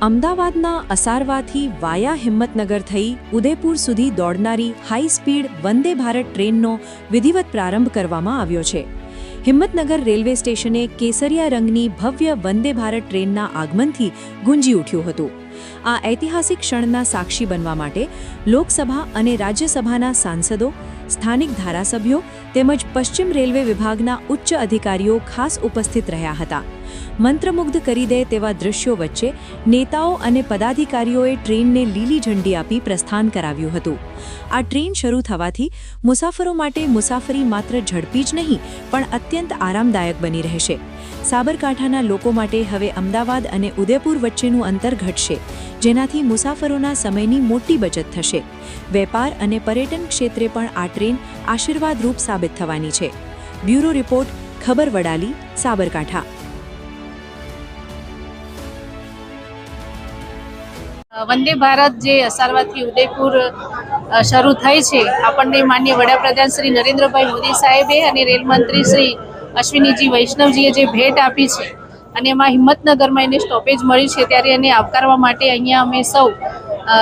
અમદાવાદના અસારવાથી વાયા હિંમતનગર થઈ ઉદયપુર સુધી દોડનારી હાઈ સ્પીડ વંદે ભારત ટ્રેનનો વિધિવત પ્રારંભ કરવામાં આવ્યો છે। હિંમતનગર રેલવે સ્ટેશને કેસરિયા રંગની ભવ્ય વંદે ભારત ટ્રેનના આગમનથી ગુંજી ઉઠ્યું હતું। આ ઐતિહાસિક ક્ષણના સાક્ષી બનવા માટે લોકસભા અને રાજ્યસભાના સાંસદો, સ્થાનિક ધારાસભ્યો તેમજ પશ્ચિમ રેલવે વિભાગના ઉચ્ચ અધિકારીઓ ખાસ ઉપસ્થિત રહ્યા હતા। મંત્રમુગ્ધ કરી દે તેવા દૃશ્યો વચ્ચે નેતાઓ અને પદાધિકારીઓએ ટ્રેનને લીલી ઝંડી આપી પ્રસ્થાન કરાવ્યું હતું। આ ટ્રેન શરૂ થવાથી મુસાફરો માટે મુસાફરી માત્ર ઝડપી જ નહીં પણ અત્યંત આરામદાયક બની રહેશે। સાબરકાંઠાના લોકો માટે હવે અમદાવાદ અને ઉદયપુર વચ્ચેનું અંતર ઘટશે, જેનાથી મુસાફરોના સમયની મોટી બચત થશે। વેપાર અને પર્યટન ક્ષેત્રે પણ આ ટ્રેન આશીર્વાદરૂપ સાબિત થવાની છે। બ્યુરો રિપોર્ટ, ખબર વડાલી, સાબરકાંઠા। વંદે ભારત જે અસારવાથી ઉદયપુર શરૂ થઈ છે, આપણને માનનીય વડાપ્રધાન શ્રી નરેન્દ્રભાઈ મોદી સાહેબે અને રેલમંત્રી શ્રી અશ્વિનીજી વૈષ્ણવજીએ જે ભેટ આપી છે અને એમાં હિંમતનગરમાં એને સ્ટોપેજ મળ્યું છે, ત્યારે એને આવકારવા માટે અહીંયા અમે સૌ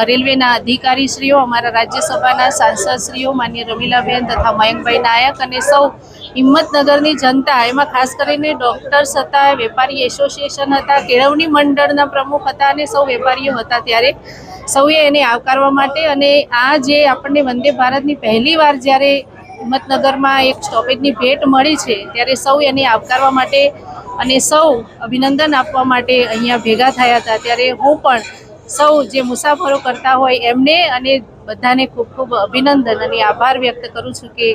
રેલવેના અધિકારીશ્રીઓ, અમારા રાજ્યસભાના સાંસદશ્રીઓ માનનીય રમીલાબેન તથા મયંકભાઈ નાયક અને સૌ હિંમતનગરની જનતા, એમાં ખાસ કરીને ડૉક્ટર્સ હતા, વેપારી એસોસિએશન હતા, કેળવણી મંડળના પ્રમુખ હતા અને સૌ વેપારીઓ હતા, ત્યારે સૌએ એને આવકારવા માટે અને આ જે આપણને વંદે ભારતની પહેલી વાર જ્યારે હિંમતનગરમાં એક સ્ટોપેજની ભેટ મળી છે, ત્યારે સૌ એને આવકારવા માટે અને સૌ અભિનંદન આપવા માટે અહીંયા ભેગા થયા હતા। ત્યારે હું પણ સૌ જે મુસાફરો કરતા હોય એમને અને બધાને ખૂબ ખૂબ અભિનંદન અને આભાર વ્યક્ત કરું છું કે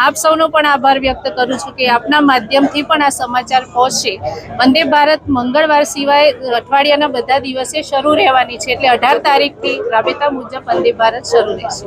આપ સૌનો પણ આભાર વ્યક્ત કરું છું કે આપના માધ્યમથી પણ આ સમાચાર પહોંચશે। વંદે ભારત મંગળવાર સિવાય અઠવાડિયાના બધા દિવસે શરૂ રહેવાની છે, એટલે 18 તારીખથી રાબેતા મુજબ વંદે ભારત શરૂ રહેશે।